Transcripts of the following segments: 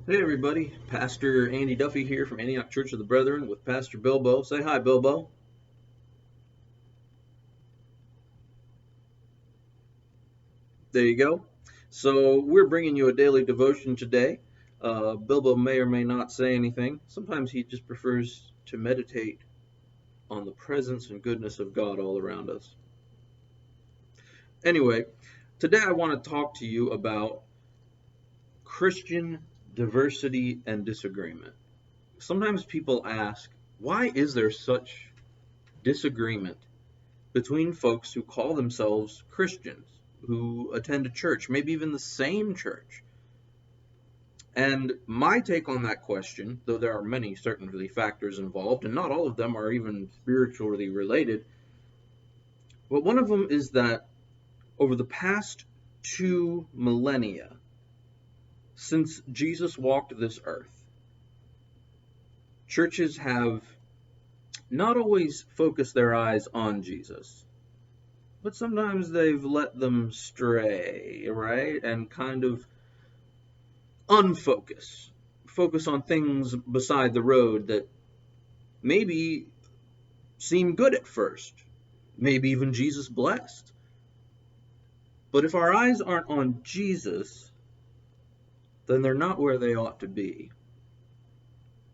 Hey everybody, Pastor Andy Duffy here from Antioch Church of the Brethren with Pastor Bilbo. Say hi, Bilbo. There you go. So we're bringing you a daily devotion today. Bilbo may or may not say anything. Sometimes he just prefers to meditate on the presence and goodness of God all around us. Anyway, today I want to talk to you about Christian diversity and disagreement. Sometimes people ask, why is there such disagreement between folks who call themselves Christians, who attend a church, maybe even the same church? And my take on that question, though there are many certainly factors involved, and not all of them are even spiritually related, but one of them is that over the past 2 millennia, since Jesus walked this earth, churches have not always focused their eyes on Jesus, but sometimes they've let them stray, right? And kind of focus on things beside the road that maybe seem good at first, maybe even Jesus blessed. But if our eyes aren't on Jesus, then they're not where they ought to be.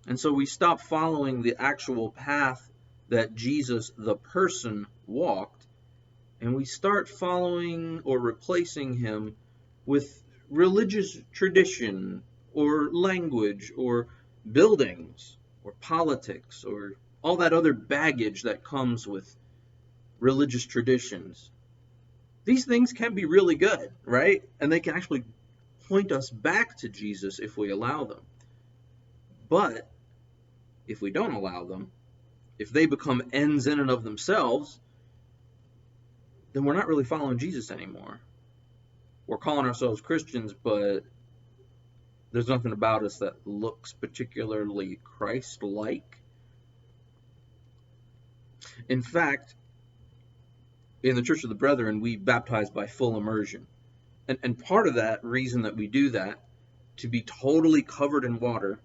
And so we stop following the actual path that Jesus, the person, walked, and we start following or replacing him with religious tradition or language or buildings or politics or all that other baggage that comes with religious traditions. These things can be really good, right? And they can actually point us back to Jesus if we allow them. But if we don't allow them, if they become ends in and of themselves, then we're not really following Jesus anymore. We're calling ourselves Christians, but there's nothing about us that looks particularly Christ-like. In fact, in the Church of the Brethren, we baptize by full immersion. And part of that reason that we do that, to be totally covered in water,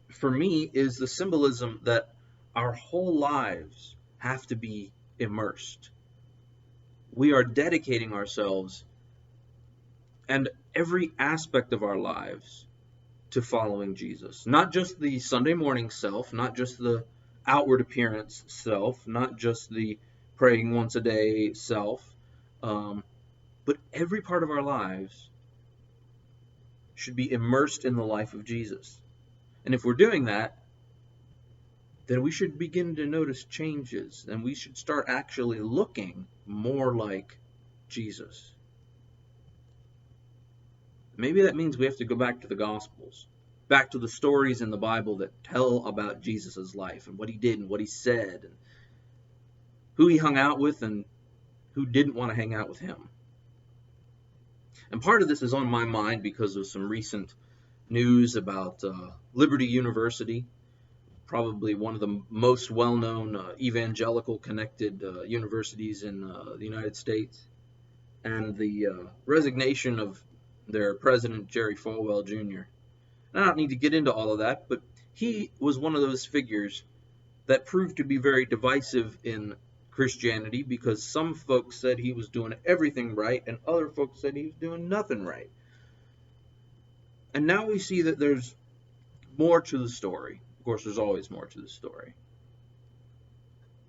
for me, is the symbolism that our whole lives have to be immersed. We are dedicating ourselves and every aspect of our lives to following Jesus. Not just the Sunday morning self, not just the outward appearance self, not just the praying once a day self, but every part of our lives should be immersed in the life of Jesus. And if we're doing that, then we should begin to notice changes, and we should start actually looking more like Jesus. Maybe that means we have to go back to the Gospels, back to the stories in the Bible that tell about Jesus' life and what he did and what he said and who he hung out with and who didn't want to hang out with him. And part of this is on my mind because of some recent news about Liberty University, probably one of the most well-known evangelical connected universities in the United States, and the resignation of their president, Jerry Falwell Jr. And I don't need to get into all of that, but he was one of those figures that proved to be very divisive in Christianity, because some folks said he was doing everything right and other folks said he was doing nothing right. And now we see that there's more to the story. Of course, there's always more to the story.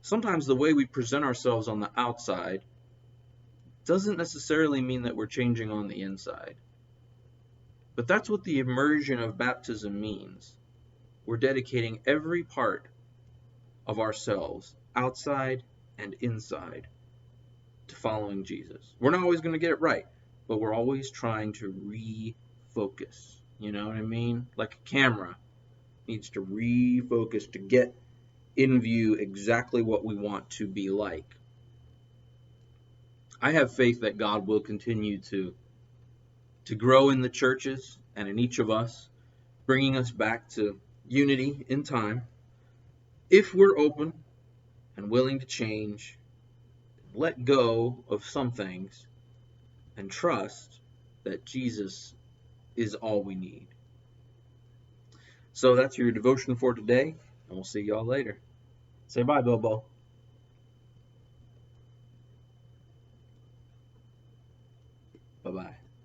Sometimes the way we present ourselves on the outside doesn't necessarily mean that we're changing on the inside. But that's what the immersion of baptism means. We're dedicating every part of ourselves, outside and inside, to following Jesus. We're not always going to get it right, but we're always trying to refocus. You know what I mean? Like a camera needs to refocus to get in view exactly what we want to be like. I have faith that God will continue to grow in the churches and in each of us, bringing us back to unity in time, if we're open and willing to change, let go of some things, and trust that Jesus is all we need. So that's your devotion for today, and we'll see y'all later. Say bye, Bilbo. Bye-bye.